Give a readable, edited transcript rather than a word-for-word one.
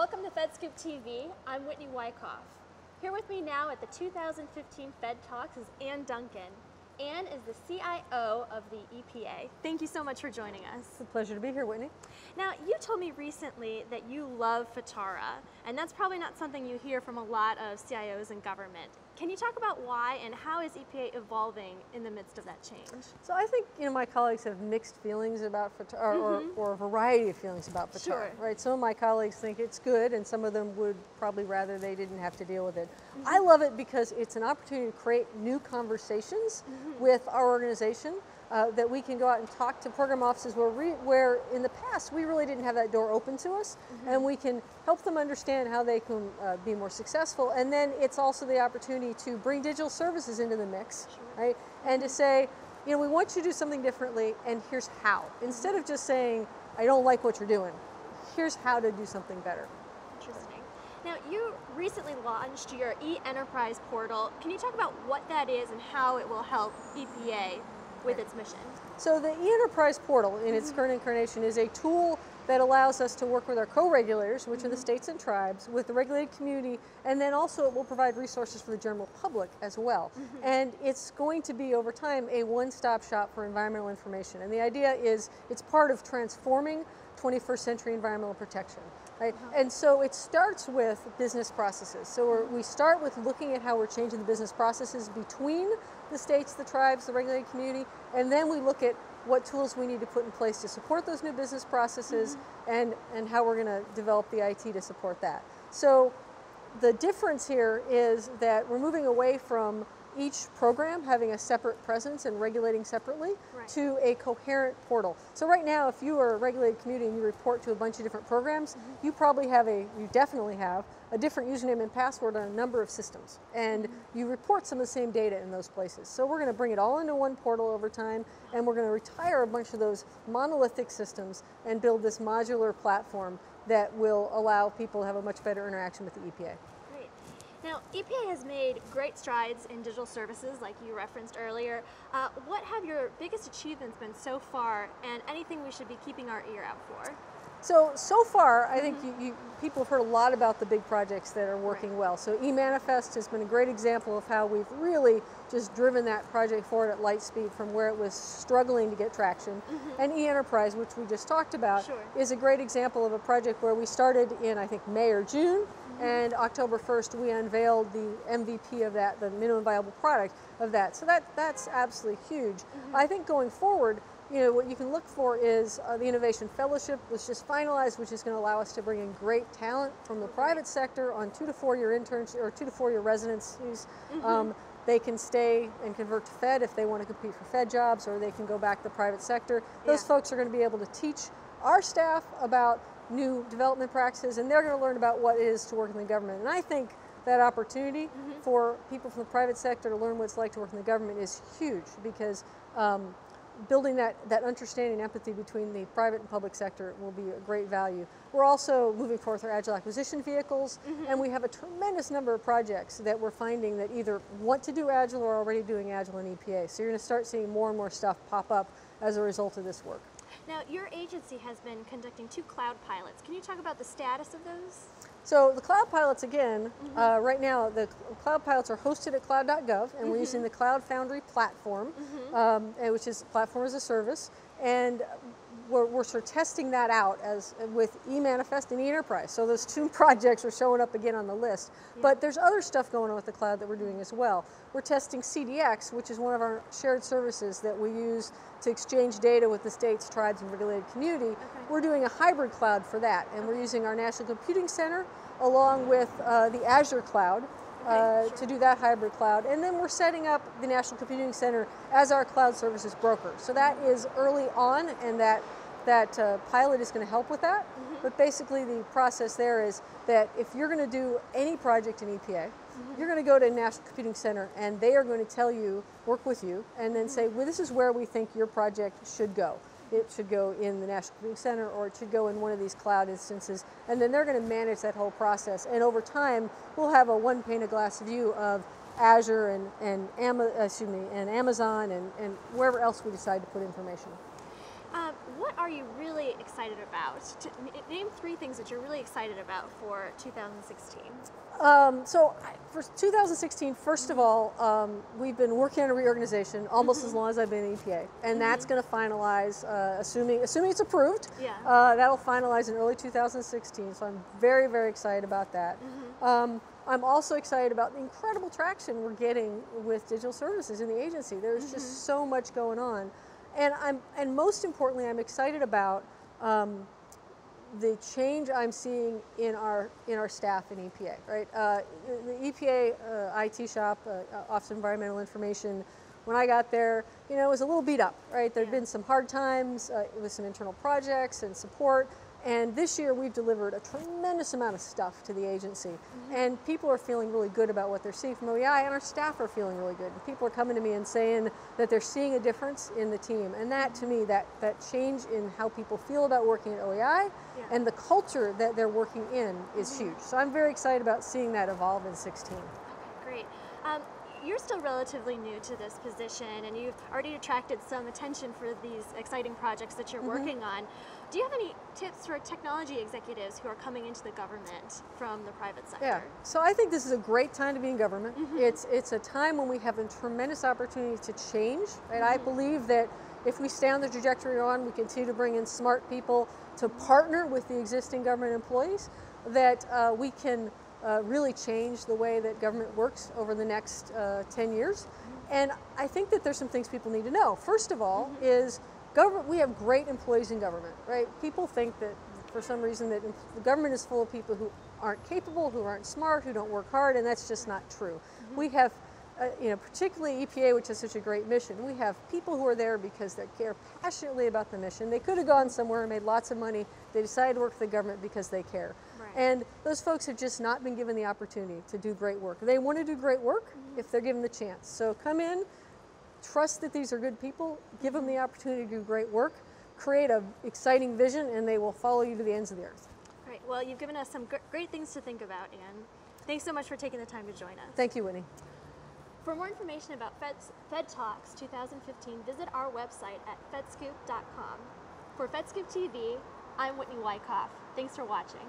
Welcome to FedScoop TV. I'm Whitney Wyckoff. Here with me now at the 2015 Fed Talks is Ann Dunkin. Ann is the CIO of the EPA. Thank you so much for joining us. It's a pleasure to be here, Whitney. Now, you told me recently that you love FITARA, and that's probably not something you hear from a lot of CIOs in government. Can you talk about why and how is EPA evolving in the midst of that change? So I think my colleagues have mixed feelings about FITARA, or a variety of feelings about FITARA. Sure. Right? Some of my colleagues think it's good, and some of them would probably rather they didn't have to deal with it. I love it because it's an opportunity to create new conversations with our organization. That we can go out and talk to program offices where in the past we really didn't have that door open to us, and we can help them understand how they can be more successful. And then it's also the opportunity to bring digital services into the mix, right? And to say, we want you to do something differently, and here's how. Instead of just saying, I don't like what you're doing, here's how to do something better. Interesting. Now, you recently launched your e-enterprise portal. Can you talk about what that is and how it will help EPA with its mission? So the e-enterprise portal in its current incarnation is a tool that allows us to work with our co-regulators, which are the states and tribes, with the regulated community, and then also it will provide resources for the general public as well. And it's going to be, over time, a one-stop shop for environmental information. And the idea is it's part of transforming 21st century environmental protection. Right? And so it starts with business processes. So we start with looking at how we're changing the business processes between the states, the tribes, the regulated community, and then we look at what tools we need to put in place to support those new business processes and how we're going to develop the IT to support that. So the difference here is that we're moving away from each program having a separate presence and regulating separately to a coherent portal. So right now, if you are a regulated community and you report to a bunch of different programs, you definitely have a different username and password on a number of systems. And you report some of the same data in those places. So we're going to bring it all into one portal over time, and we're going to retire a bunch of those monolithic systems and build this modular platform that will allow people to have a much better interaction with the EPA. Now, EPA has made great strides in digital services, like you referenced earlier. What have your biggest achievements been so far, and anything we should be keeping our ear out for? So far, I think people have heard a lot about the big projects that are working well. So eManifest has been a great example of how we've really just driven that project forward at light speed from where it was struggling to get traction. And eEnterprise, which we just talked about, is a great example of a project where we started in, I think, May or June, and October 1st we unveiled the MVP of that, the minimum viable product of that. So that's absolutely huge. I think going forward, what you can look for is the Innovation Fellowship was just finalized, which is going to allow us to bring in great talent from the private sector on 2 to 4 year internships or 2 to 4 year residencies. They can stay and convert to Fed if they want to compete for Fed jobs, or they can go back to the private sector. Those folks are going to be able to teach our staff about new development practices, and they're going to learn about what it is to work in the government. And I think that opportunity for people from the private sector to learn what it's like to work in the government is huge, because building that understanding and empathy between the private and public sector will be a great value. We're also moving forward with our agile acquisition vehicles, and we have a tremendous number of projects that we're finding that either want to do agile or are already doing agile in EPA. So you're going to start seeing more and more stuff pop up as a result of this work. Now, your agency has been conducting 2 cloud pilots. Can you talk about the status of those? So the cloud pilots, again, right now the cloud pilots are hosted at cloud.gov, and we're using the Cloud Foundry platform, which is platform as a service, and we're sort of testing that out with eManifest and eEnterprise. So those 2 projects are showing up again on the list. But there's other stuff going on with the cloud that we're doing as well. We're testing CDX, which is one of our shared services that we use to exchange data with the states, tribes, and regulated community. We're doing a hybrid cloud for that, and we're using our National Computing Center along with the Azure cloud to do that hybrid cloud. And then we're setting up the National Computing Center as our cloud services broker. So that is early on, and that pilot is going to help with that. But basically the process there is that if you're going to do any project in EPA, you're going to go to National Computing Center, and they are going to tell you, work with you, and then say, well, this is where we think your project should go. It should go in the National Computing Center, or it should go in one of these cloud instances, and then they're going to manage that whole process. And over time, we'll have a one pane of glass view of Azure and Amazon and wherever else we decide to put information. what are you really excited about? Name 3 things that you're really excited about for 2016. For 2016, first of all, we've been working on a reorganization almost as long as I've been in EPA, and that's going to finalize, assuming it's approved. Yeah. That'll finalize in early 2016. So I'm very, very excited about that. I'm also excited about the incredible traction we're getting with digital services in the agency. There's just so much going on, and most importantly, I'm excited about the change I'm seeing in our staff in EPA. Right, the EPA IT shop, Office of Environmental Information. When I got there, it was a little beat up. Right, there'd been some hard times with some internal projects and support. And this year we've delivered a tremendous amount of stuff to the agency. And people are feeling really good about what they're seeing from OEI, and our staff are feeling really good. And people are coming to me and saying that they're seeing a difference in the team. And that, to me, that change in how people feel about working at OEI and the culture that they're working in is huge. So I'm very excited about seeing that evolve in 16. Okay, great. You're still relatively new to this position, and you've already attracted some attention for these exciting projects that you're working on. Do you have any tips for technology executives who are coming into the government from the private sector? Yeah, so I think this is a great time to be in government. It's a time when we have a tremendous opportunity to change. Right? I believe that if we stay on the trajectory we're on, we continue to bring in smart people to partner with the existing government employees, that we can really change the way that government works over the next 10 years. And I think that there's some things people need to know. First of all is government, we have great employees in government, right? People think that for some reason that the government is full of people who aren't capable, who aren't smart, who don't work hard, and that's just not true. We have, particularly EPA, which has such a great mission, we have people who are there because they care passionately about the mission. They could have gone somewhere and made lots of money. They decided to work for the government because they care. And those folks have just not been given the opportunity to do great work. They want to do great work if they're given the chance. So come in, trust that these are good people, give them the opportunity to do great work, create an exciting vision, and they will follow you to the ends of the earth. Great. Well, you've given us some great things to think about, Ann. Thanks so much for taking the time to join us. Thank you, Whitney. For more information about Fed Talks 2015, visit our website at fedscoop.com. For FedScoop TV, I'm Whitney Wyckoff. Thanks for watching.